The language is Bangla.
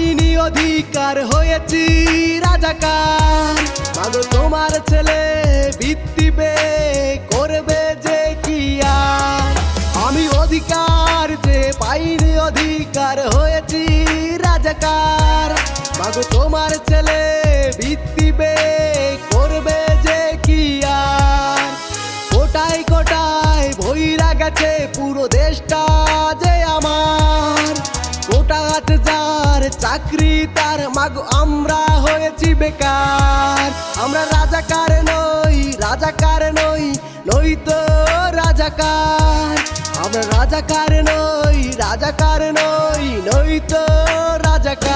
পাইনি অধিকার হয়েছি রাজাকার। মাগো তোমার ছেলে ভিত্তিবে করবে যে কি আর। আমি অধিকার যে পাইনি অধিকার হয়েছি রাজাকার। মাগো তোমার ছেলে ভিত্তিবে করবে যে কি আর। কোটায় কোটায় ভইরা গেছে পুরো দেশটা যে আমার। কোটা আছে যার চাকরি তার, মাগো আমরা হয়েছি বেকার। আমরা রাজাকার নই, রাজাকার নই, নই তো রাজাকার। আমরা রাজাকার নই, রাজাকার নই, নই তো রাজাকার।